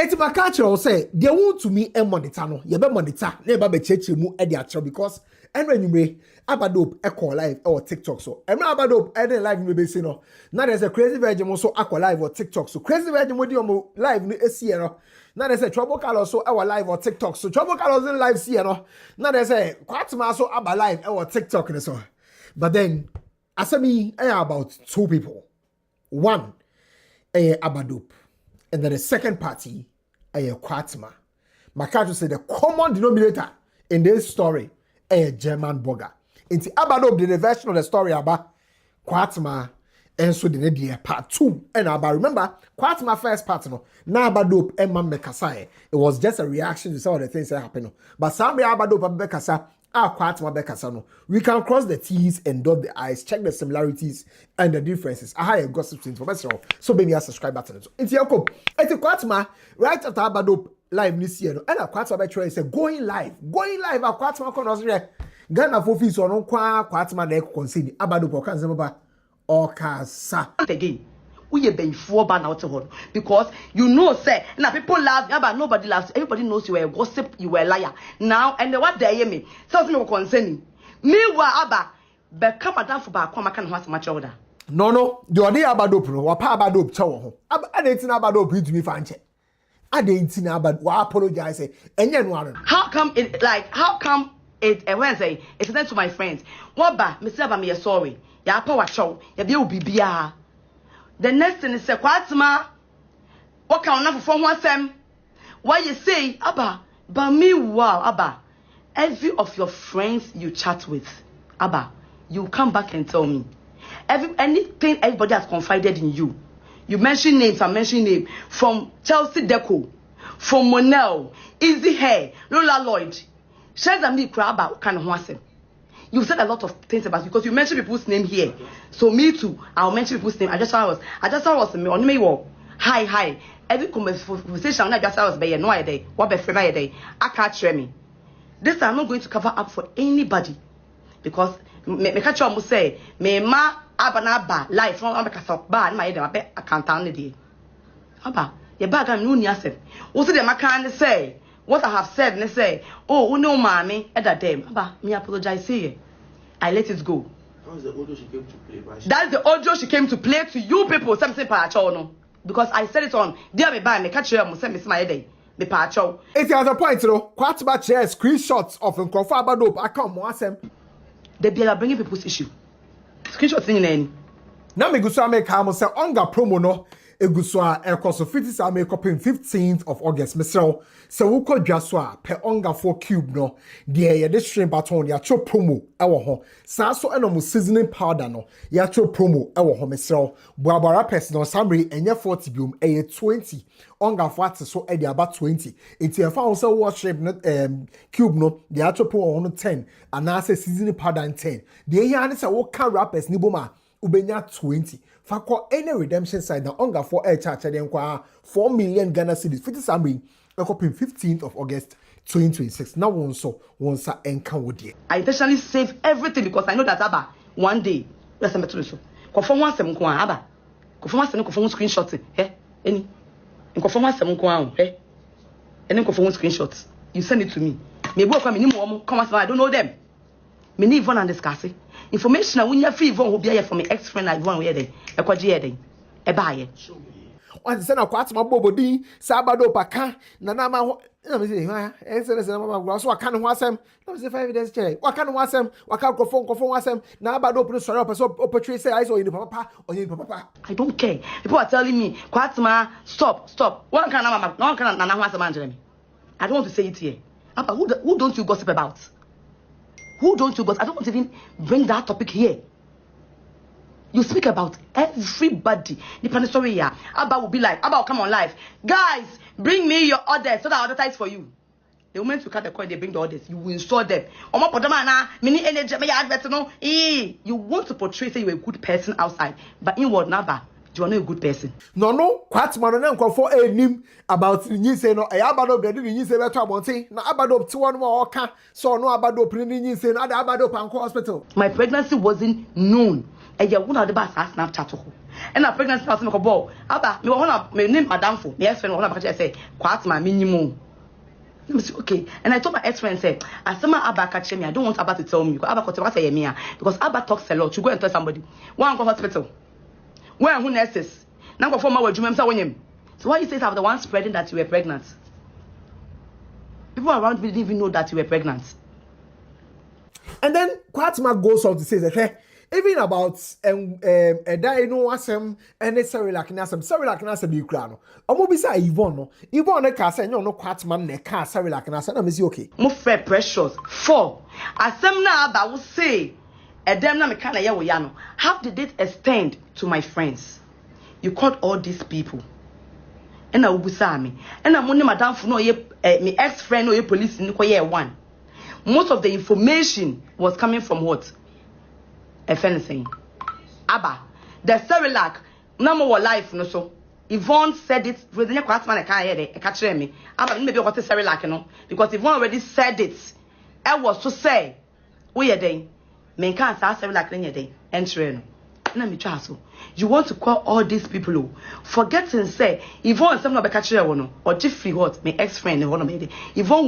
Eti makacho say they want to me e monitor no ye be monitor na e ba be cheche mu e de acho because enwe nyumre abadope e call live or TikTok so enwe abadope e de live me be say no na there's a crazy virgin so akọ live or TikTok so crazy virgin mo di omo live no esi no na there's a trouble color so our live or TikTok so trouble colors in live see no na there's a Kwatemaa so aba live or TikTok no so but then asemi about two people one abadope and then the second party Kwatemaa. Makato said the common denominator in this story a German burger. Inti abadope did the version of the story about Kwatemaa and so the part 2. And about remember Kwatemaa first part no na abadope and man mekasa. It was just a reaction to some of the things that happened. But some abadope bekasa Kwatemaa bekasa no. We can cross the T's and dot the I's, check the similarities and the differences. I have a gossip things for myself. So maybe a subscribe button. So into your code. It's Kwatemaa right after abadope live this year. And Kwatemaa betray say going live at Kwatemaa konos Ghana for fees on Kwatemaa na concede abadope kan semba okasa again. We been four ban out of because you know say now people laugh but nobody laughs. Everybody knows you were a gossip, you were a liar. Now and what they hear me. So me concerning. Meanwhile aba become a for back come can have much order. No the other abadope no wa pa abadope chawo ho. Adentin abadope to me fanche. Adentin abad wa apologize say enye no aro. How come it when say it's sent to my friends. What ba me say ba me sorry. Ya pa wa chow. Ya be obi bia. The next thing is say Kwatemaa what can on for one sem why you say Abba but me wow Abba every of your friends you chat with Abba you come back and tell me anything everybody has confided in you. You mention names, I mention name from Chelsea Deco, from Monel, Easy Hair, Lola Lloyd. Shares and me crab about kind of one. You said a lot of things about because you mentioned people's name here. So me too, I'll mention people's name. I just thought I was on me walk. Hi. Every conversation I just was by no idea. What be free day. I can't share me. This I'm not going to cover up for anybody. Because me catch you say me ma abanaba life from America ba my head I can't tell you. Aba, your bag and no niasem. Also the makan say what I have said and say, oh no mommy at that time. Aba, me apologize here. I let it go. That's the audio she came to play. That's the audio she came to play to you people. Something no. Because I said it on. Dear me by me catch you and send me my day. Me pacho. It is a point, Kwatemaa share screenshots of Nkrofo abadope. I come wasem. They be bringing people's issue. Screenshots in any. Now me go so make am say onga promo no egusua ekoso 50 make up in 15th of August. Mr. So we ko dwaswa per onga 4 cube no de ye de shrimp baton ya cho promo ewo ho. Sa so eno seasoning powder no ya cho promo ewo ho Mr. Boabara personal summary enye 40 biom eye 20. Onga fat so e de about 20. Enti e fa on say what shrimp no cube no de ya cho promo no 10 and na say seasoning powder 10. De here na say wo can rappers ni boma ubenya 20. Fakwa any redemption side na onga for air charge den kwa 4 million Ghana cedis 50 samri ekopin 15th of August 2026 now one sa enka wodie. I intentionally save everything because I know that Abba one day let's me to so confirm one sem ko Abba confirm one sem confirm screenshot any confirm one sem ko and then confirm screenshot you send it to me me bo kwa me ni mo come I don't know them me ni even and discuss information na wunya free von obi aye for me ex friend I one we dey ekwaje ye dey e ba ye one say na Kwatemaa bobodi sa abadope aka na ma na me say ha e say na mama gwa so aka no ho asem na me say 5 evidence check waka no ho asem waka nkofo ho asem na abadope no sorry person opportunity say I so you papa I don't care. People are telling me Kwatemaa stop one can na mama no can na ho asem angele me I don't want to say it here. Papa, who don't you gossip about? Who don't you gossip? I don't want to even bring that topic here. You speak about everybody. The story here. Abba will be like, Abba will come on live. Guys, bring me your orders so that I'll advertise for you. The moment you cut the coin, they bring the orders. You will install them. You want to portray say you're a good person outside, but inward never. You are not a good person. No. Kwatemaa no Nkrofo enim about ni say no. Abadope dey ni say beto abonte. Na abadope ti one more oka. So no abadope ni say na abadope anko hospital. My pregnancy wasn't known. And you wouldn't have the Snapchat. And a pregnancy person ko ball. Aba, me wanna me name madam for. Me ex-friend wanna catch say, Kwatemaa minimum. Let me say, okay. And I told my ex-friend, say, as someone Abba catch me, I don't want Abba to tell me. Because Abba could say me, because Abba talks a lot. You go and tell somebody. One go hospital. Where who nurses? Now go for my word, you remember when him. So why you say I'm the one spreading that you were pregnant? People around me didn't even know that you were pregnant. And then Kwatemaa goes on to say that, hey, even about a die no asem and Cerelac nasem nasem you crown. Omo bi say Yvonne no. Yvonne ka say no Kwatemaa ne ka Cerelac nasem na me say okay. Mo fair precious. 4. Asem na Aba will say e dem na me ka na ye wo ya no. How did it extend to my friends? You called all these people. And I will say me. And I'm only madam for no ye me ex-friend no ye police ni ko ye one. Most of the information was coming from what? If anything. Aba, the Cerelac, no more life, no so. Yvonne said it, within a Kwatemaa, I can't hear it, catch me. Aba, maybe what is Cerelac, you know, because Yvonne already said it. I was to say, we are day, men can't say Cerelac in your day, entering. Let me try so. You want to call all these people who forget and say, Yvonne, some of the catcher, or Jeffrey, what, my ex friend, Yvonne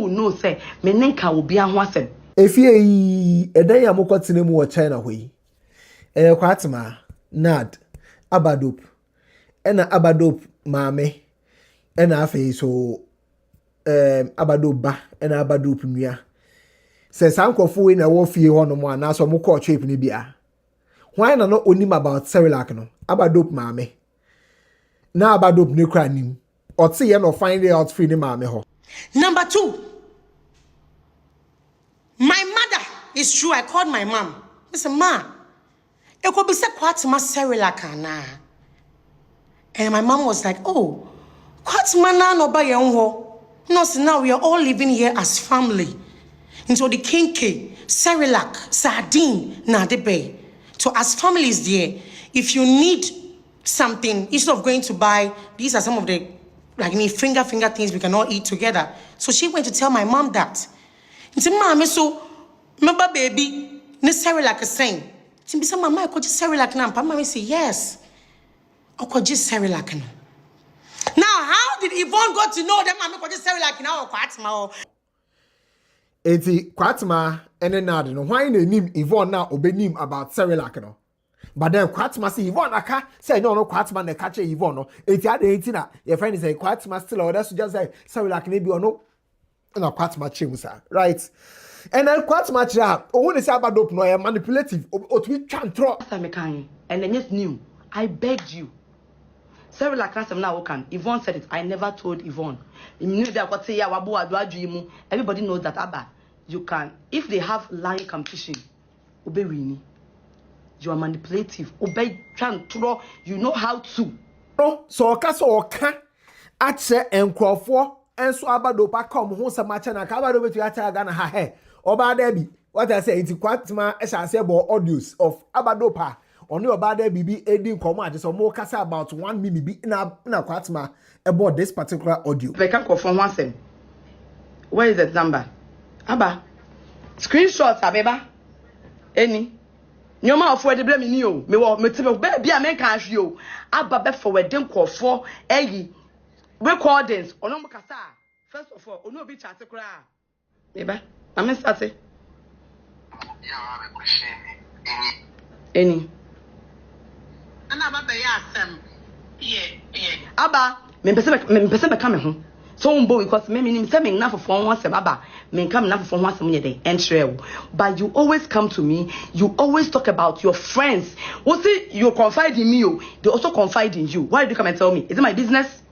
will know, say, Menenka will be a wasem. If ye a day I'm got to name what China way. Kwatemaa, Nad, Abadop, and Abadop, Mame, and Afe so Abadop ba, and Abadop Mia. Says Uncle Fu in a wolf ye on one, now some more call shape in Ibia. Why not only about Cerelac no? Abadop Mame. Now Abadop no cranim, or see and find out free the Mame ho. Number 2, my mother is true. I called my mom. I said, Ma. It could be said Kwatemaa Cerelac na. And my mom was like, oh, Kwatemaa na no ba yenho. No, so now we are all living here as family. And so the kinky, Cerelac, sardine, na de bay. So as families there, if you need something, instead of going to buy, these are some of the like finger things we can all eat together. So she went to tell my mom that. And said, Mama, so remember baby, ne Cerelac is saying. She said, Mama, I could just Cerelac now. Mama say, yes. I could just Cerelac now. Now, how did Yvonne got to know that Mama could just Cerelac now or Kwatemaa? Eti Kwatemaa ene Nad no why na nim Yvonne na obenim about Cerelac no. But then Kwatemaa say Yvonne aka say no Kwatemaa na catch Yvonne no. Eti ade na your friend say Kwatemaa still order so just say Cerelac na bi ono na Kwatemaa chemusa, right? And then Kwatemaa chira o won say Abadop no e manipulative o to twantro. And then just knew. I begged you. Cerelac nasem na wokan. Yvonne said it. I never told Yvonne. Everybody knows that Abba, you can. If they have line competition, obey Winnie. You are manipulative. Obey Chantro. You know how to. No, so oka ache enkrofo enso Abadop come ho samacha na ka Abadop to acha Ghana ha he. Oba debi. What I say, it's Kwatemaa say about audios of Abadop. Only about there bibi edin komo ade so mo kasa about 1 minute bi na Kwatemaa about this particular audio. They can call from one. Where is that number? Abba. Screenshots abeba. Any. Nyoma of where the blame ni o. Me wo me tebe be a men kan hwe o. Abba be forward dem call for recordings. Ono mo kasa. First of all, ono bi chat kra. Beba. Na me start. Yeah, I appreciate any. Abba, me person be come ho. So umbo because me nim say me na for one se baba. Me come na for one se me dey entre. But you always come to me. You always talk about your friends. What see you confide in me, they also confide in you. Why do you come and tell me? Is it my business?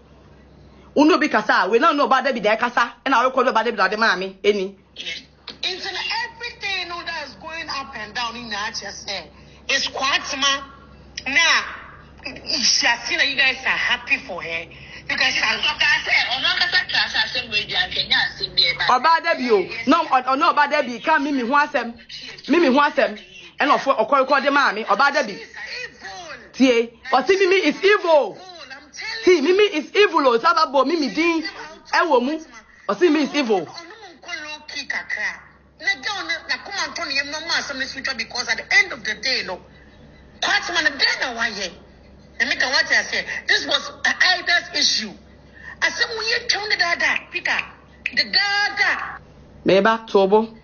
Uno be kasa, we don't know about that be there kasa, and I record about that mommy. Any. Into everything that is going up and down in nature say it's Kwatemaa. Now, she has seen that you guys are happy for her. You guys are about Debbie. No, about Debbie. Come, Mimi Huasem. And of call the mammy, about Debbie. See, or see, Mimi is evil. See, Mimi is evil, or Sababo, Mimi Dean, and woman, or see, me is evil. Because at the end of the day, no, Kwatemaa then why ye? And make what I say. This was Ida's issue. I said, when you turn the dada, pick up the dada. Meba, Tobo.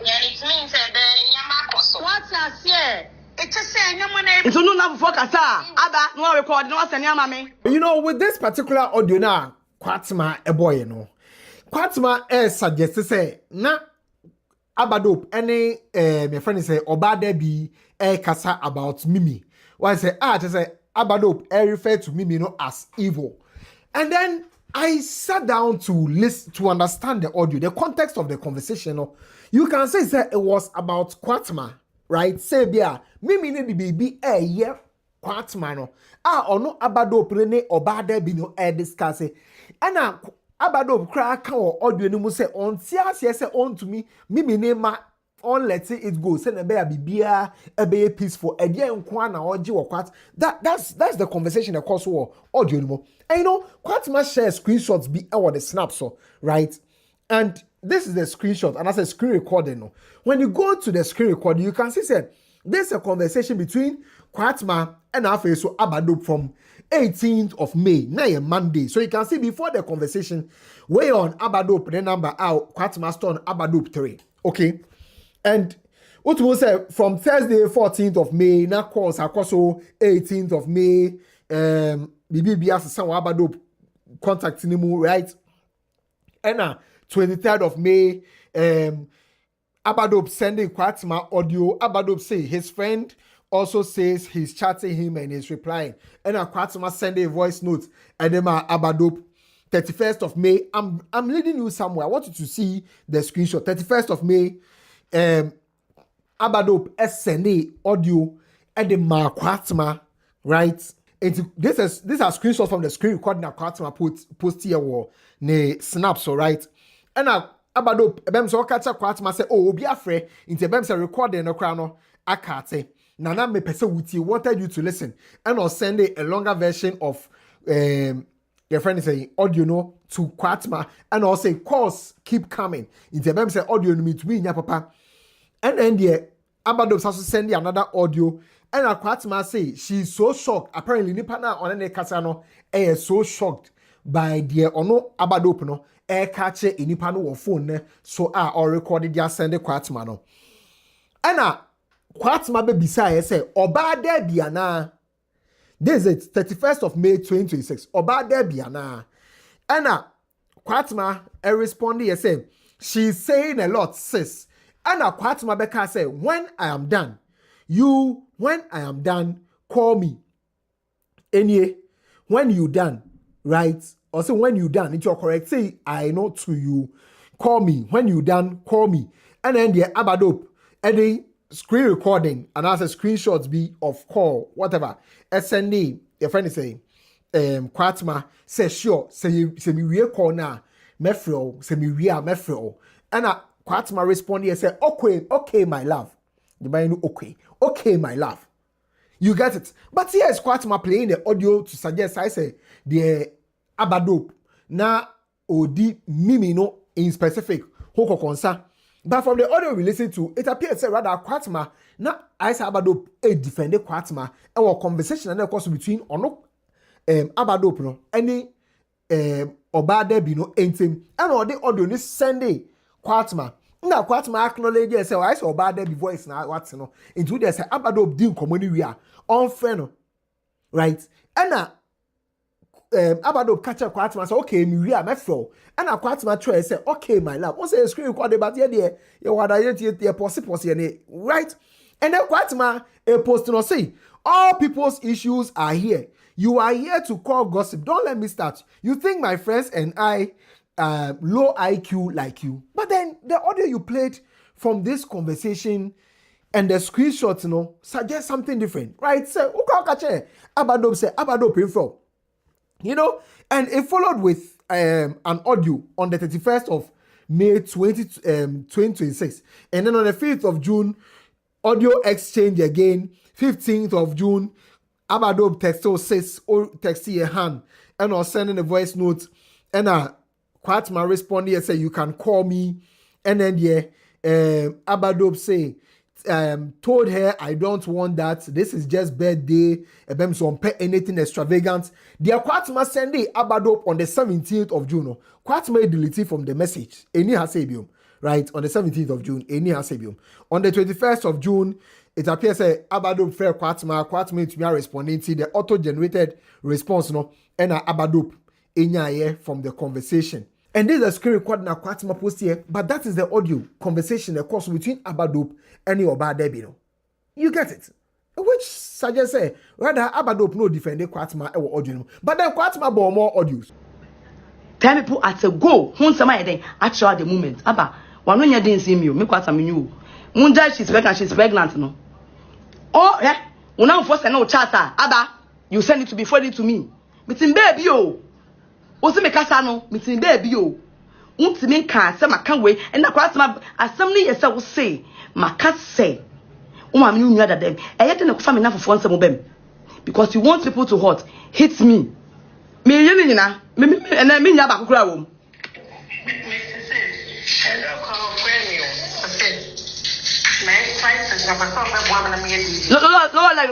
Yeah, it means that Yamakoso. What I say? It's a say, no one So no now for Kasa. Ada, no record, no send your mommy. You know, with this particular audio now, Kwatemaa a boy, you know. Kwatemaa suggests to say, na Abadop, any my friend say, Obade be kasa about Mimi. Why say, to say, Abadop, refer to Mimi, no, as evil. And then I sat down to listen, to understand the audio, the context of the conversation. No? You can say it was about Kwatemaa, right? Say, yeah, Mimi need to be yeah. Kwatemaa no ono Abadop ne Obade bi no discuss e na Abadop kra ka o audio ni mu say on tiase say on to me Mimi ne ma on let it go say na be ya bibia e be peaceful e dey nko na oje wo kwat that's the conversation that course wo audio ni mu. And you know Kwatemaa share screenshots be the snaps so right, and this is the screenshot and that's a screen recording no. When you go to the screen recording you can see say there's a conversation between Kwatemaa and so Abadop from 18th of May, now a Monday. So you can see before the conversation, way on Abadop, the number out, Kwatemaa store on Abadop 3. Okay. And what we say from Thursday, 14th of May, now calls Akoso 18th of May, BBB as some Abadop contacting him, right? And 23rd of May, Abadop sending Kwatemaa audio. Abadop say his friend also says he's chatting him and he's replying. And Kwatemaa sending a voice note. And then Abadop, 31st of May. I'm leading you somewhere. I want you to see the screenshot. 31st of May, Abadop sending audio and then Kwatemaa, right? These are screenshots from the screen recording that Kwatemaa post here or ne snaps, all right? And Abadop, ebem so catch Kwatemaa say, oh, obi afre, into ebem say recording no crown no akate. Nana me pese wuti wanted you to listen, and I'll send a longer version of your friend is saying audio no to Kwatemaa, and I'll say calls keep coming. Into ebem say audio no me to me nya papa, and then the Abadop also send another audio, and Kwatemaa say she's so shocked. Apparently, nipa na on the kasa no is so shocked by the ono Abadop no. Catch nipa no phone so or recorded ya send Kwatemaa no. And Kwatemaa be beside say Obade biana. This is 31st of May 2026. Obade biana. And Kwatemaa responded say she's saying a lot sis. And Kwatemaa beka say when I am done call me. Anyway, when you done, right? Also, when you done, it's your correct. Say, I know to you. Call me. When you done, call me. And then the Abadop, and the screen recording, and as a screenshots be of call, whatever. SND, your friend is saying, Kwatemaa, say sure, say me real call now. Mefro, say me real mefro. And Kwatemaa responded and said, okay, my love. The man okay, my love. You get it. But here is Kwatemaa playing the audio to suggest, I say, the Abadop na odi Mimi no in specific hoko konsa. But from the audio we listen to, it appears say rather Kwatemaa na I say Abadop defend Kwatemaa and our conversation and of course between ono Abadop no any Obade bi no entem and all the audio ni send Kwatemaa. Na Kwatemaa acknowledge say I say Obade bi voice na what no into there say Abadop din commoni we are on friend no right and Abadop catch up Kwatemaa say okay me we are my flow and Kwatemaa try say okay my love o say screen record but here there you wada here possible right and then Kwatemaa post no say all people's issues are here. You are here to call gossip. Don't let me start. You think my friends and I low IQ like you, but then the audio you played from this conversation and the screenshots, suggest something different, right? So Abadop say Abadop info. And it followed with an audio on the 31st of May 2026. And then on the 5th of June, audio exchange again. 15th of June, Abadop text your hand and or sending a voice note. And Kwatemaa responded and say, you can call me. And then Abadop say, told her, I don't want that. This is just birthday. Ebem so pay anything extravagant. Dear Kwatemaa send the Abadope on the 17th of June. Kwatemaa deleted from the message. Any hasebium. Right, on the 17th of June, any hasebium. On the 21st of June, it appears that Abadope fair Kwatemaa to be responding to the auto-generated response, no, and Abadope enya from the conversation. And this is a screen record na Kwatemaa post here, but that is the audio conversation, of course, between Abadope and your bad Debbie. You get it? Which suggests say rather Abadope no defend Kwatemaa or audio, but then Kwatemaa bought more audios. Tell people at a go, who some day actually the moment. Abba, one when you didn't see me, me Kwatemaa knew. Munda she's pregnant, no. Oh yeah, when I'm forced to know charter, Abba, you send it to be forwarded to me. Meeting baby yo. What's the mekasa no? Meeting baby yo. Unti me can say my can wait and na Kwatemaa assembly yourself will say maka say. Uma me knew other them. I yet na kufa me na for some bem. Because you want people to hit me. Me yeni na me and me nya ba kokura wo.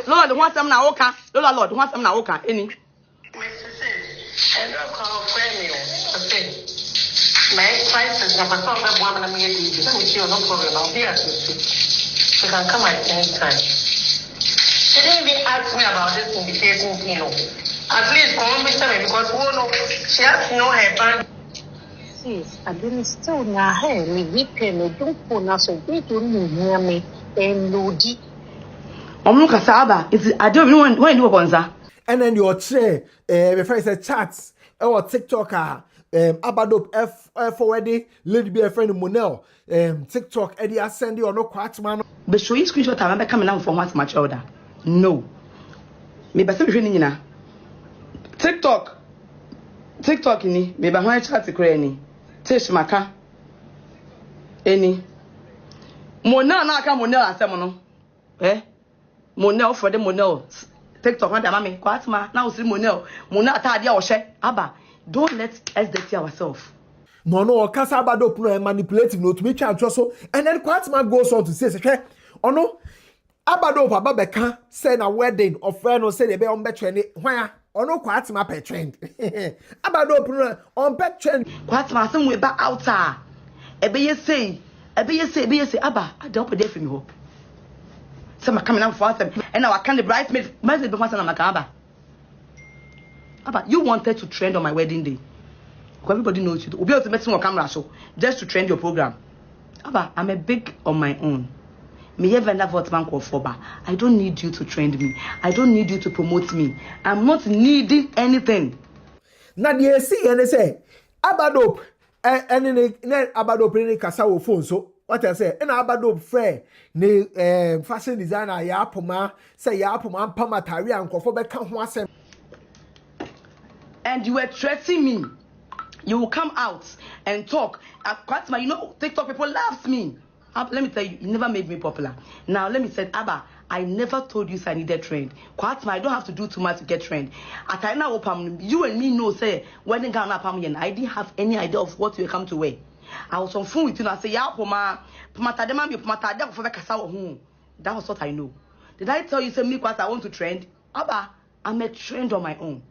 Lord, the one some na oka. Lord, the one some na oka. Any. My prices are my son that woman and me. Let me see no problem. I'll be at you. You can come at any time. She didn't even ask me about this invitation, you know. At least come with me because she has to know her band. Sis, I didn't still na hair me weeping me don't for na so we don't know me and lodi. Look at Saba. I don't know when you bonza. And then your chair, before say chats, or TikToker, Abadope forwarding, lady be a friend of Monel, TikTok, Eddie Ascendi or no Kwatemaa. But show you screenshot I'm coming out from what's much older. No. Me ba se hwe na. TikTok ni me ba ho chat kura ni. Tish maka. Eni. Monel na aka Monel asem no. Monel for the Monel. TikTok na mama me Kwatemaa na usiri Monel atade a wo hye aba. Don't let us dirty ourselves. No, Kasa Abadope no manipulative no to me try so and then Kwatemaa goes on to say no Abadope ababeka say na wedding of friend no say they be on be trend hwan ono Kwatemaa pe trend Abadope no on pe trend Kwatemaa some we back out ebe ye say aba adope dey for me ho say ma coming out for them and now I can the bridesmaid be want na aba you wanted to trend on my wedding day. Everybody knows you. We'll be able to make some camera show just to trend your program. Aba, I'm a big on my own. Me ever never bank of foba. I don't need you to trend me. I don't need you to promote me. I'm not needing anything. Now you see and they say Abadope and Abadope ni kasa wo phone so what I say and Abadope friend ni fashion designer ya apoma say ya apoma pama tari ankofo be kan ho asem. And you were threatening me. You will come out and talk. Kwatemaa, you know, TikTok people loves me. Let me tell you, you never made me popular. Now, let me say, Abba, I never told you I needed trend. Kwatemaa, I don't have to do too much to get trend. At I now, you and me know, say, wedding gown up, I didn't have any idea of what you come to wear. I was on phone with you and I say, yeah, that was what I know. Did I tell you, say, me, I want to trend? Abba, I'm a trend on my own.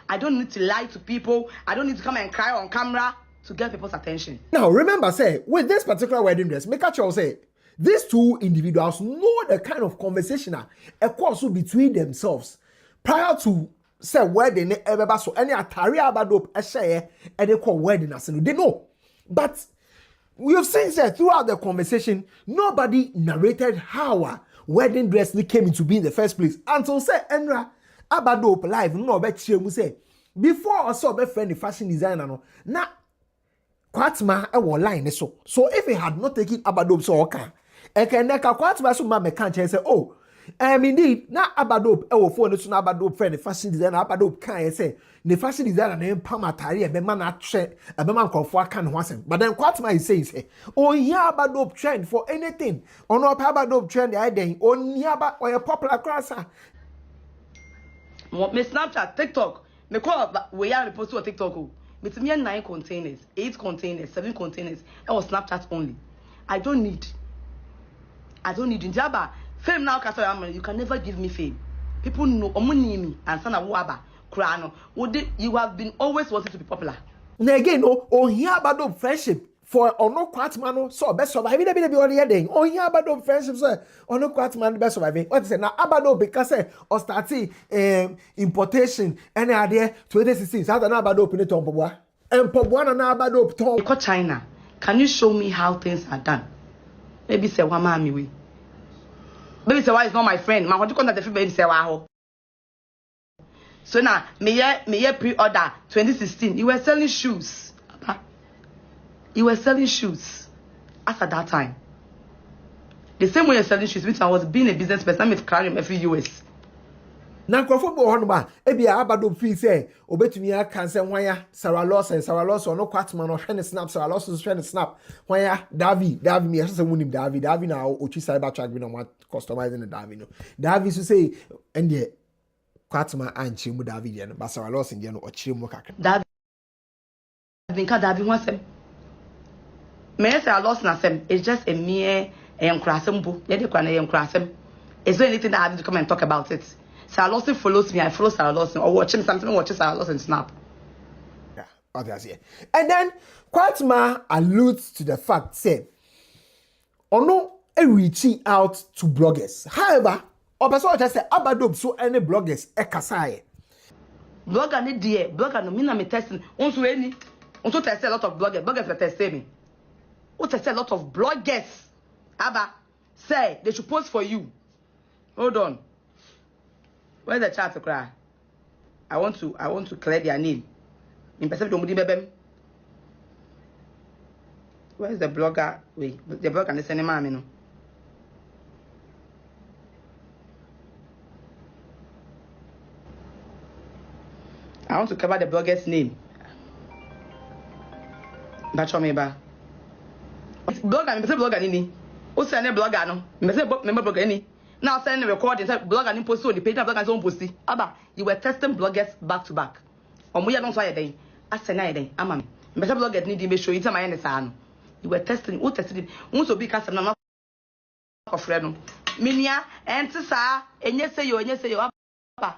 I don't need to lie to people. I don't need to come and cry on camera to get people's attention. Now, remember, say, with this particular wedding dress, make sure say, these two individuals know the kind of conversation a course between themselves prior to say wedding ever so any atari Abadope a share and they call wedding as they know. But we have seen that throughout the conversation, nobody narrated how a wedding dress came into being in the first place until say Enra Abadope live no be chemu say before also be friend the fashion designer no na Kwatemaa e wo line so if he had not taken Abadope so okay e can na Kwatemaa so ma me kan say oh indeed na Abadope e wo phone so na Abadope friend the fashion designer Abadope kan say the fashion designer na pam atare e be ma na tre e be ma nkofo aka ne ho asem but then Kwatemaa is saying say oh yeah Abadope trend for anything ono pa Abadope trend I den oni aba or popular class. Me Snapchat, TikTok, me call we are post to TikTok. Me to me 9 containers, 8 containers, 7 containers. It was Snapchat only. I don't need I don't need you. Jaba, fame now, you can never give me fame. People know, me, and son of Waba, Krano. You have been always wanting to be popular. Now again, oh, here about friendship for no Kwatemaa so best survive. Be on the thing. Oh, here about friendship, sir. No Kwatemaa best survive. What is it now? Abado because or starting importation any idea 2016. So now about open it on Pabwa. And Pabwa na abado to Because China, can you show me how things are done? Maybe say one mommy we. Maybe say why is not my friend. Man, what you contact the people maybe say wow. So now, me pre-order 2016. You were selling shoes. You were selling shoes. As at that time. The same way you're selling shoes, which I was being a business person, I'm carrying every US. Na nkrofo bo hono ba ebia abado fi say obetumi aka say hwan Sarah Lawson no Kwatemaa no hwe ne snap Sarah Lawson hwe ne snap hwan Davi me say wunim Davi na ochi cyber track bi no customizing the Davi so say ende Kwatemaa anchi mu Davi de no ba Sarah Lawson de no ochire mu kakra Davi wasem me say Sarah Lawson asem it's just a mere enkrasem bo ye de kwa na enkrasem is there anything that I have to come and talk about it? Sarah Lawson follows me, I follow Sarah Lawson, or watching something, watching Sarah Lawson snap. Yeah, obviously. And then Kwatemaa alludes to the fact, say, ono reaching out to bloggers. However, person just say abadob so any bloggers ekasai. Blogger ni dear, blogger no me testing. Also any, also test a lot of bloggers that test me. Who test a lot of bloggers? Abba say they should post for you. Hold on. Where's the chat to cry? I want to clear their name. In person don't bebem. Where's the blogger? Wait, the blogger and the cinema, no. I want to cover the blogger's name. Bacho meba. Blogger, me say blogger ni. O say na blogger no. Me say member blogger ni. Now send the recording, say blogger ni post on the page, blogger on post. Aba, you were testing bloggers back to back. Omo ya don so ayeden. Asena ayeden. Ama me. Me say blogger ni di me show you tell my end say no. You were testing, who tested? Who so big cast na kofre no. Minia enti sa enye say yo Aba.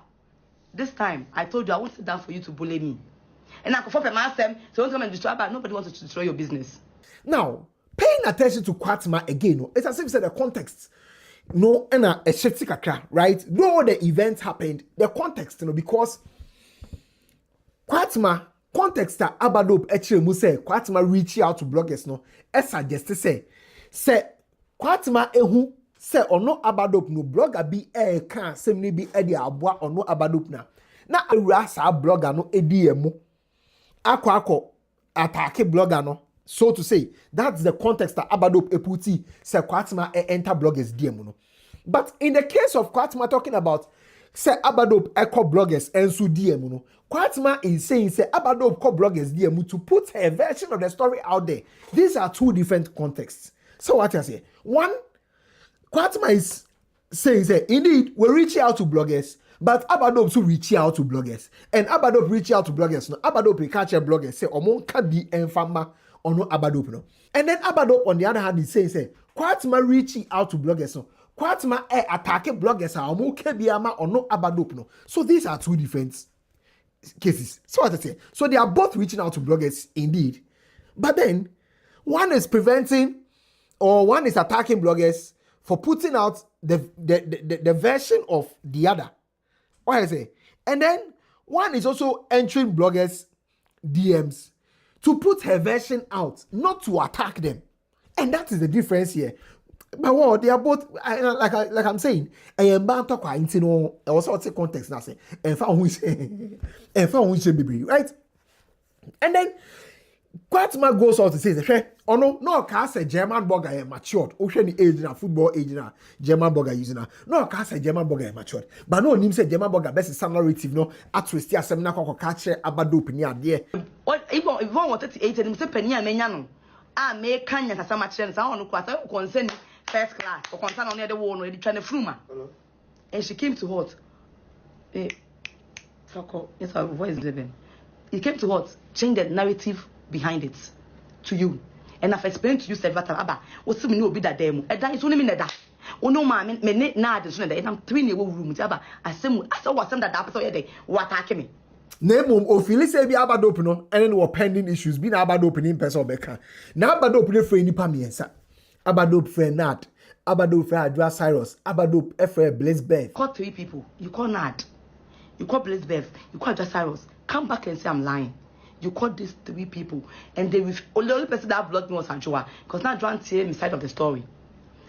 This time I told you I won't sit down for you to bully me. And I for my asem, so don't come and destroy Aba. Nobody wants to destroy your business. Now, paying attention to Kwatemaa again, it's as if you said the context. No, and a shifty kakra, right? Though the event happened, the context, because Kwatemaa context that abadob eche mu say Kwatemaa reach out to bloggers no, suggest say Kwatemaa ehu say ono abadob no blogger bi kan semni bi e di aboa ono abadob na awura sa blogger no edi emu akọ attack blogger no. So to say, that's the context that abadob eputi say Kwatemaa enter bloggers DM no. But in the case of Kwatemaa talking about say abadob echo bloggers and so DM no, Kwatemaa is saying say abadob call bloggers DM to put her version of the story out there. These are two different contexts. So what I say, one, Kwatemaa is saying say indeed we reach out to bloggers, but abadob to reach out to bloggers, and abadob reach out to bloggers no. Abadob catch a bloggers say omon ka di enfama ono abadob no. And then abadob on the other hand is saying say Kwatemaa reaching out to bloggers no. Kwatemaa attacking bloggers are omo kebiama ono abadob no. So these are two different cases. So what I say, so they are both reaching out to bloggers indeed, but then one is preventing or one is attacking bloggers for putting out the version of the other. What I say, and then one is also entering bloggers DMs to put her version out, not to attack them. And that is the difference here. But what they are both like I'm saying, I am bound to quite know also take context now say and found which baby, right? And then Kwatemaa goes on to say, oh no, cast a German blogger matured. Ocean age na football age na German blogger using no cast a German blogger matured. But no name say German blogger best is narrative no at twist ya seminar ko catch abadob ni ade. If one wanted to 8 and say penny amenya no. Ah me kanya sasa machire nsa ono kwasa concern first class or concern on the wall no dey try na fruma. And she came to what? Yes, her voice is living. It came to what? Change the narrative behind it to you. And I've explained to you several times, Abba, what's me no be that demo? And that is only me that. Uno ma me na de so na I'm 3 na room aba asem wasem that person ye dey what attack me. Name o feel say bi abadope no ene no pending issues bi na abadope ni person obeka. Na abadope ne free nipa miensa. Abadope friend Nat, abadope friend Adra Cyrus, abadope friend Blaze Beth. Call 3 people. You call Nat. You call Blaze Beth. You call Adra Cyrus. Come back and say I'm lying. You call these 3 people and they will only person that blocked me was Adjoa because now Adjoa tell me side of the story.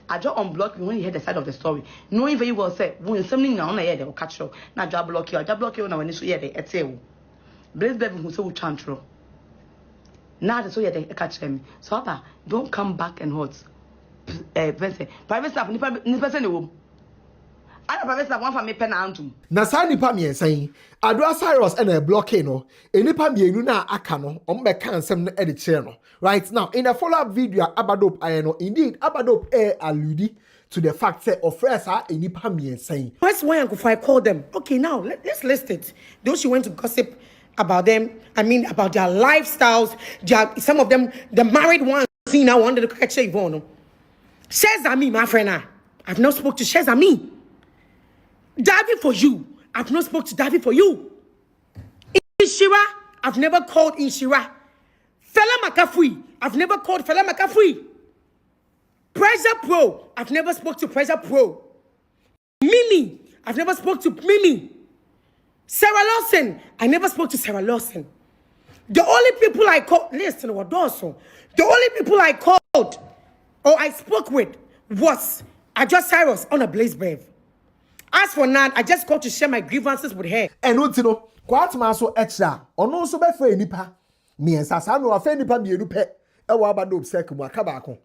Adjoa unblock me when you hear the side of the story. Knowing very well say when something now na hear they will catch you. Now Adjoa block you now when you hear they etew. Blaze Beth who say we chantro. Now they so hear they catch me. So Papa, don't come back and hurt. Private staff ni person the womb. I private staff one for me pen antum. Na sa nipa miensa yi Adra Cyrus and a blocking no enipa mienu na aka no ombeka nsem no edit share no. Right now in a follow-up video abadope ayeno indeed abadope allude to the fact that offers are enipa miensa yi. That's why Uncle I called them. Okay, now let's list it. Those who went to gossip about them, I mean about their lifestyles, some of them, the married ones, see now under the catch Yvonne. Shezami, my friend, I've not spoke to Shezami. Davy for you. I've not spoke to Davy for you. Inshira, I've never called Inshira. Fela McAfee, I've never called Fela McAfee. Pressure Pro, I've never spoke to Pressure Pro. Mimi, I've never spoke to Mimi. Sarah Lawson, I never spoke to Sarah Lawson. The only people I called, listen, what also? The only people I called or I spoke with was Adra Cyrus on a Blaze Bev. As for Nat, I just called to share my grievances with her. And what you know, Kwatemaa so extra. Ono so be free nipa. Miensa sa no afa nipa mienu pe. E wa abadope circle mu aka ba ko.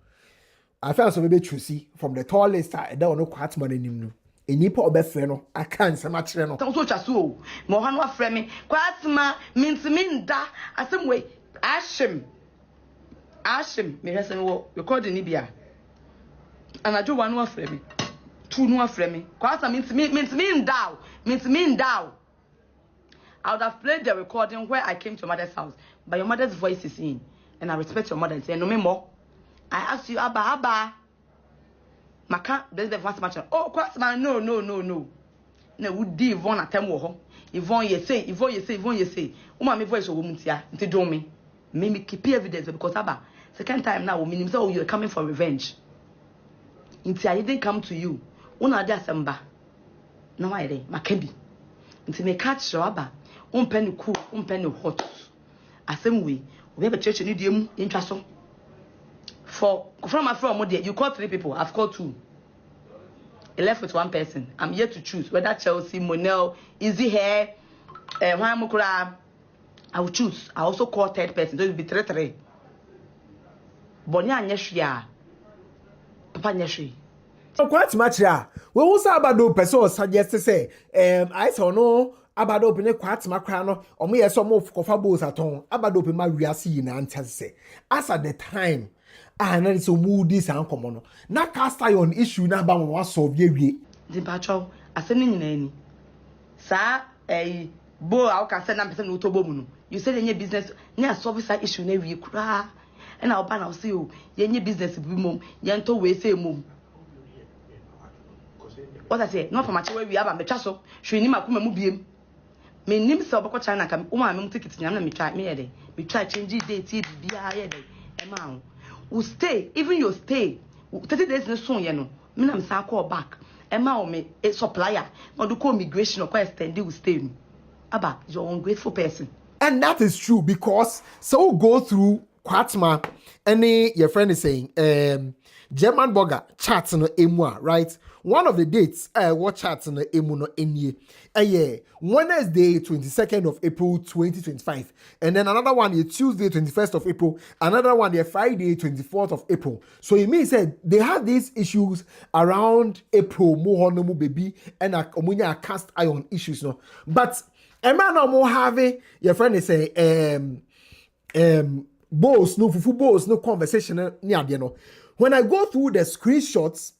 Afa so be choose from the tallest side da ono Kwatemaa nanim no. Enipa obefre no aka nsema kire no. So twa so o. Mo ha no afre me. Kwatemaa mintimi nda asem we ashim. Me hese wo record ni bia. Anajo wa no afre me. Tu no afre me. Kwatemaa mintimi nda. I would have played the recording where I came to your mother's house, but your mother's voice is in, and I respect your mother and say no me more. I asked you, Abba. Maka, there's the first match. Oh, Kwatemaa, no. No, would di Yvonne at them wo. Yvonne, you say. Uma me voice woman tia, into do me. Me keep evidence because Abba. Second time now, meaning so you're coming for revenge. Into I didn't come to you. Una dia samba. No I dey, Makebi. Into me catch your Abba. Penny cool, penny hot. Asem we have a church in Idiom interest. For from my friend, you called 3 people, I've called 2. I left with 1 person. I'm here to choose whether Chelsea, Monel, Easy Hair, Mukura. I will choose. I also call 3rd person, so it will be 3. Bonya Nyeshia. Papa Nyeshi. Kwatemaa kire we won say abadope person suggest say I saw no abadope ne Kwatemaa kra no omo ye so mo kofa boss aton abadope ma wiase yi na antase as at the time na so moody san komo no na cast iron issue na ba mo solve ye The patrol, asem ni nyina ni. Sa bo a ka say na person no to bo mu no. You say any business, na solve that issue na wie kura. And na oba na say o, ye nye business bi mom, ye nto we say mom. What I say, not for much where we have a mechaso, she ni makuma mu biem. Me nim se obako China kam, o ma me ticket nyam na me try me yede. Me try change date bia yede. E ma wo stay, even your stay. 30 days no so ye no. Me na me sa call back. E ma o me a supplier. No do call immigration or extend you stay no. Aba, you're an ungrateful person. and that is true because so go through Kwatemaa any your friend is saying German burger chat no emua, right? One of the dates what chat no emu no enye. Wednesday 22nd of April 2025. And then another one is Tuesday 21st of April, another one is Friday 24th of April. So it means that they had these issues around April more no baby and a cast iron issues no. But a man no more have your friend is saying boss no fufu boss no conversation no. When I go through the screenshots,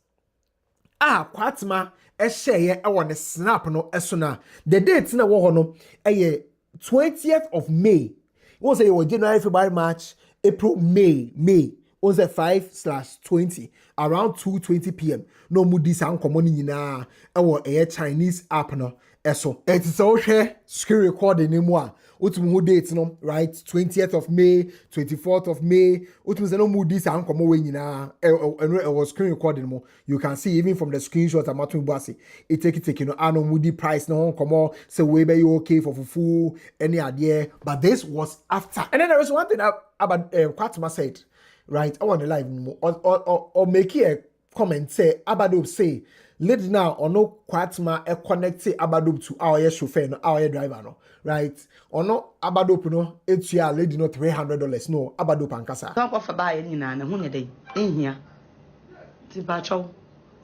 Kwatemaa share on the snap no esona. The date na wo no 20th of May. Won't say January, February, March, April, May. was a 5/20 around 2:20 p.m. No mu di san komo ni nyina a Chinese app no eso. It is all share screen recording ni mu a utum hu date no right 20th of May, 24th of May. Utum se no mu di san komo we nyina it was screen recording mo. You can see even from the screenshot amato buasi. It take you know ano mu di price no komo say we be okay for fufu any idea, but this was after. And then there was one thing about Kwatemaa said. Right, I want to live or make a comment say Abadob say lady now or no Kwatemaa connect Abadob to our chauffeur no our driver no right or no Abadob no it's your lady no $300 no Abadob ankasa. Don't go for buy any na na hunye dey in here. Ti ba chow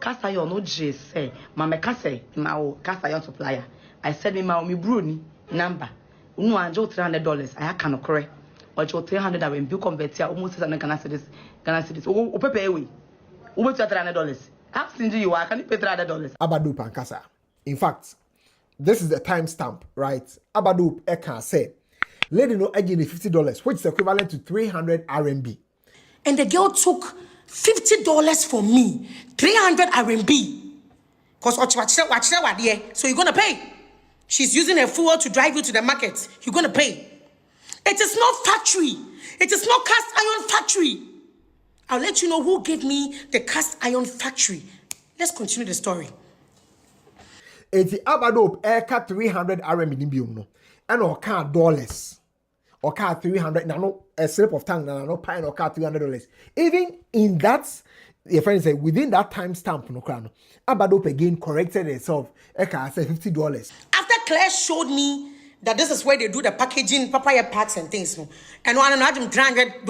kasa yo no je say mama kasa ma o kasa yo supplier. I said me ma o mi bro ni number. Unu anjo $300 I can correct. Or 300 and be convert here almost as an Ghana cedis. O pepe away. Over $300. How stingy you are? Can you pay $300? Abadob ankasa. In fact, this is the timestamp, right? Abadob Eka said, lady no again $50, which is equivalent to 300 RMB. And the girl took $50 for me, 300 RMB. Because watch that, so you're gonna pay. She's using her fuel to drive you to the market. You're gonna pay. It is not factory. It is not cast iron factory. I'll let you know who gave me the cast iron factory. Let's continue the story. It's the Abadob Eka 300 RMB in bium no. And or car dollars. Or car 300 no a slip of tongue no pine or car $300. Even in that your friend said within that time stamp no crown. Abadob again corrected itself. Eka said $50. After Claire showed me that this is where they do the packaging, papaya packs and things. No? And I don't know, $300.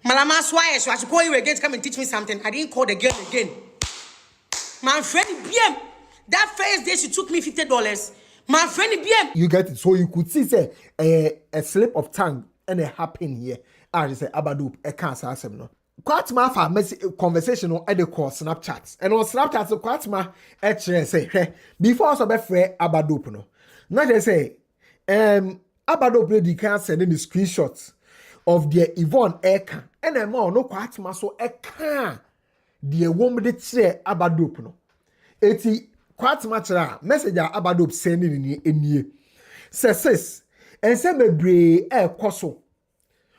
Malama Swire, so I should call you again to come and teach me something. I didn't call the girl again. My friend BM, that first day she took me $50. My friend BM. You get it. So you could see say a slip of tongue and it happened here. I just say Abadob, I can't say no. Kwatemaa for conversation on the call Snapchat. And on Snapchat, so Kwatemaa actually say, hey, before so be free Abadob no. Not just say Abadob lady can send in the screenshots of the Yvonne Eka. And then more no Kwatemaa so Eka the woman de che Abadob no. Eti Kwatemaa chara message Abadob sending in ye. Says and say me bre koso.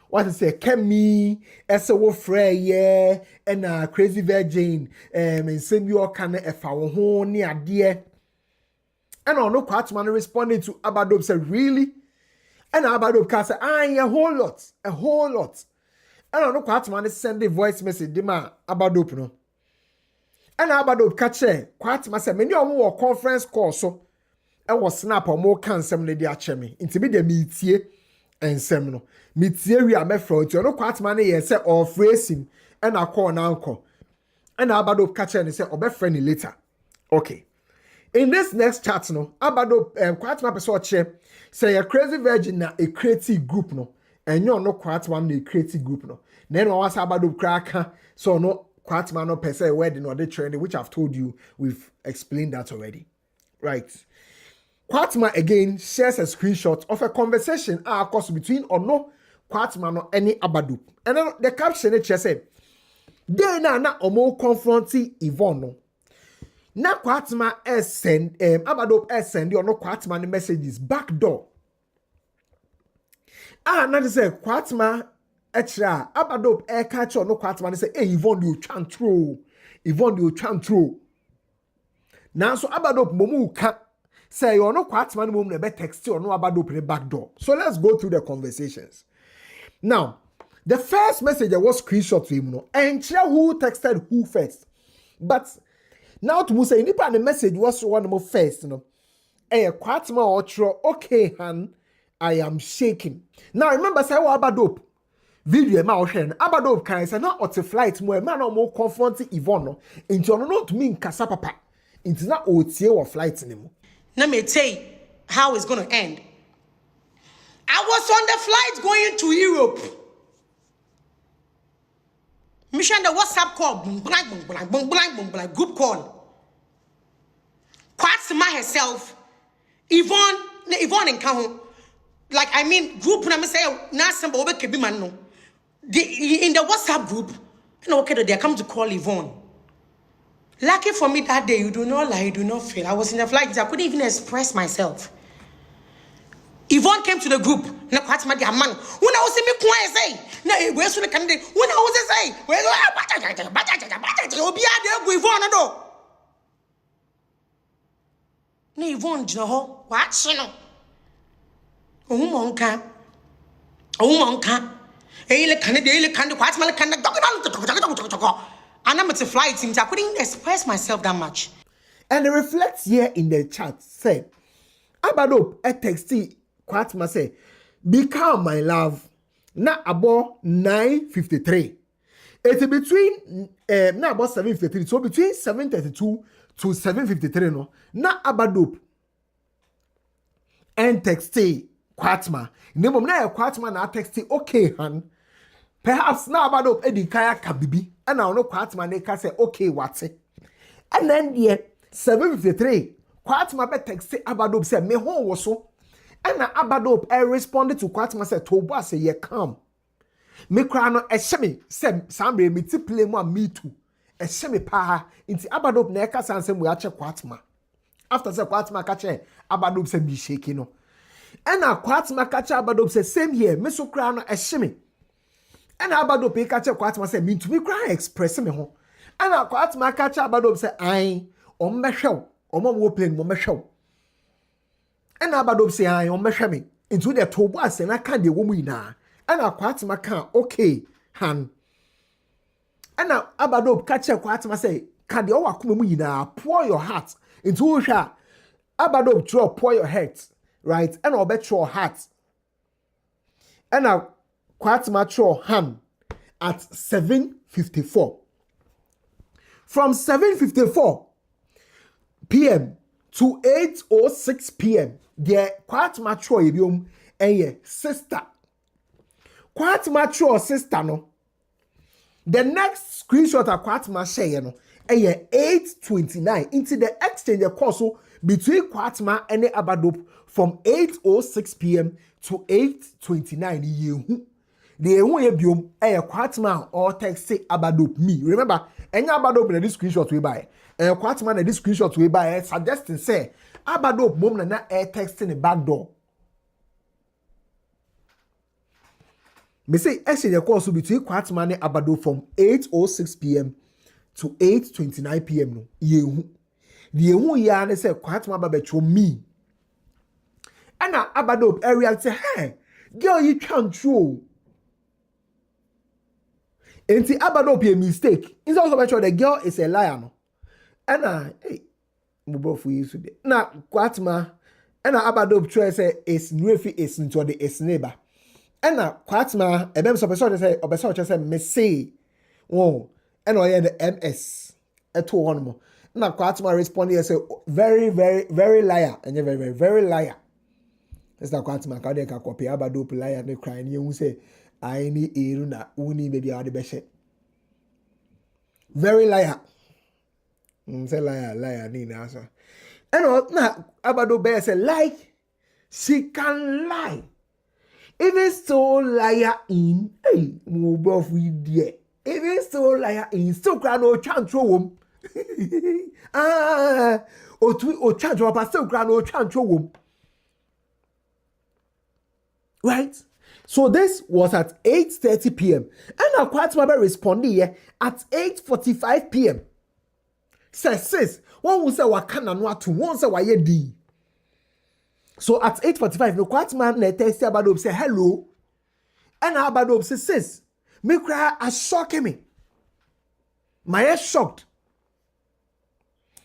What is say Kemi ese wo frey ye and crazy virgin and send you can e fa wo ho ni ade. And no Kwatemaa responded to Abadob said, really? And Abadob can say, a whole lot. And no Kwatemaa send a voice message, Dima Abadob no. And Abadob catch Kwatemaa said, many more conference call so. I was snap or more can some lady at me. Into me the meetie and seminal. Meetie we are my front. You know Kwatemaa ye say or phrase him and I call an uncle. And Abadob catch and say, be friendly later. Okay. In this next chat, no, Abadob Kwatemaa person say a crazy virgin na a creative group no, and you no Kwatemaa na a creative group no. Then was Abadob cracker, so no Kwatemaa no per se wedding or the trend, which I've told you, we've explained that already, right? Kwatemaa again shares a screenshot of a conversation course between or no Kwatemaa no any Abadob, and then the caption it said, "They na omo confronting Yvonne no." Na Kwatemaa send Abadob send you no Kwatemaa messages backdoor. Na they say Kwatemaa extra Abadob catch no Kwatemaa say hey Yvonne you chantro. Now so Abadob momu ka say you no Kwatemaa mum na be text you no Abadob backdoor. So let's go through the conversations. Now, the first message was screenshot to him no and share who texted who first. But now to say nipa the message was one more first, you know. Kwatemaa outro, okay, Han, I am shaking. Now remember, say what Abadob video ma ohwen. Abadob can say na ot flight mo man no more confront Yvonne no. Into no not mean kasa papa. Into na otie wo flight ni mo. Let me tell you how it's going to end. I was on the flight going to Europe. Mission the WhatsApp call, group call. Kwatemaa herself, Yvonne and Kaho. Like I mean, group na me say na semba obe kebi man no. in the WhatsApp group, you know, okay, they come to call Yvonne. Lucky for me that day, you do not lie, you do not fail. I was in the flight, I couldn't even express myself. Yvonne came to the group. Na Kwatemaa dia man. When I was in me quiet say, na where's the candidate? When I was say, where Obia de Yvonne do. Na Yvonne jina ho, what no? Monka. Ele candidate Kwatemaa candidate. And I'm at a flight team. I couldn't express myself that much. And it reflects here in the chat. Say, Abado a texty Kwatemaa say, be calm, my love. Na about 9:53. It's between na about 7:53. So between 7:32 to 7:53 no. Na Abado and texty Kwatemaa. Nemo na Kwatemaa na texty okay han. Perhaps na Abado edikaya kabibi. And I know Kwatemaa ne ka say okay what. And then the 7:53 Kwatemaa be text Abado say me ho wo so. And Abado responded to Kwatemaa say Tobo say ye come. Me kra no ehye say sambre me ti play mo me too. Ehye me pa inti Abado na ka sansem we ache Kwatemaa. After say Kwatemaa ka che Abado say me shake no. And Kwatemaa ka che Abado say same here me so kra no ehye me. And Abado pe ka che Kwatemaa say me to me kra express me ho. And Kwatemaa ka che Abado say ai o mehwew o mo play mo mehwew. And Abado say I on me into the Tobo as and I can't the woman na. And Kwatemaa can okay han. And Abado catch Kwatemaa say can the owa kuma na pour your heart into Usha. Abado draw pour your heart, right? And I'll bet your heart. And Kwatemaa draw hand at 7:54. From 7:54 p.m. to 8:06 p.m. The Kwatemaa Chua ebiom eye sister. Kwatemaa Chua sister no. The next screenshot of Kwatemaa share no eye 8:29 into the exchange course between Kwatemaa and Abado from 8:06 p.m. to 8:29 yehu. The ehu ebiom eye Kwatemaa or text Abado me. Remember, any Abado na this screenshot we buy. Kwatemaa na this screenshot we buy suggesting say Abado mom na air text in the back door. Me say exchange the course between Kwatemaa and Abado from 8:06 p.m. to 8:29 p.m. no. Yehu. The yehu ya ne say Kwatemaa babetro me. And Abado area say, hey, girl you can't show. And the Abado be a mistake. It's also make sure the girl is a liar no. And hey. Na Kwatemaa and Abado try say is refi is into the is neighbor. And Kwatemaa ebem so person say obeso say me say oh and the MS eto one mo. Na Kwatemaa respond say very liar and very liar. That's that Kwatemaa ka dey ka copy Abado liar ne cry ne hu say I ni eru na uni be dia de be she. Very liar. Say liar, Nina. And na Abado Bear say, like, she can lie. Even so, liar in, hey, move off with dear. Even so, liar in, still cry no chance womb. O chance of a still cry no chance womb. Right? So this was at 8:30 p.m. And Kwatemaa responded here at 8:45 p.m. Says one will say wakana no atu one say waye di. So at 8:45 no Kwatemaa na text Abado say hello. And Abado say sis me cry a shock me. My head shocked.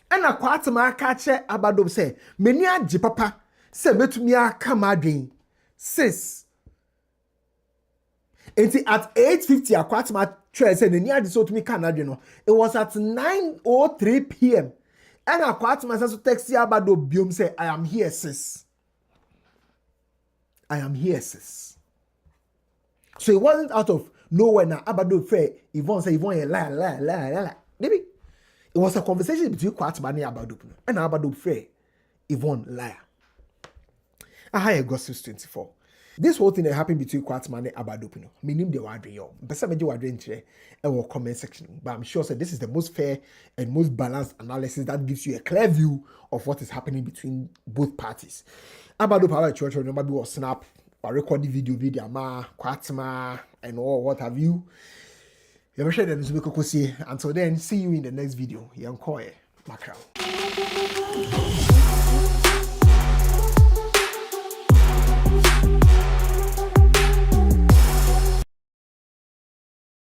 And Kwatemaa catch Abado say me ni agi papa say metumi aka madwen sis. And at 8:50 Kwatemaa said the near so to me Canadian. It was at 9:03 p.m. And Kwatemaa says to text Abado Biom say, I am here, sis. I am here, sis. So it wasn't out of nowhere now. Abado fair. Yvonne say Yvonne a lie. Maybe it was a conversation between Kwatemaa and Abado. And Abado fair. Yvonne liar. I Gossips 24. This whole thing that happened between Kwatemaa and Abadope, no, meaning they were doing. Person me were doing today in our comment section. But I'm sure that this is the most fair and most balanced analysis that gives you a clear view of what is happening between both parties. Abadope, our church, remember, was snap or record the video, Kwatemaa, and all what have you. You share them until then, see you in the next video. Young Koye, Macron.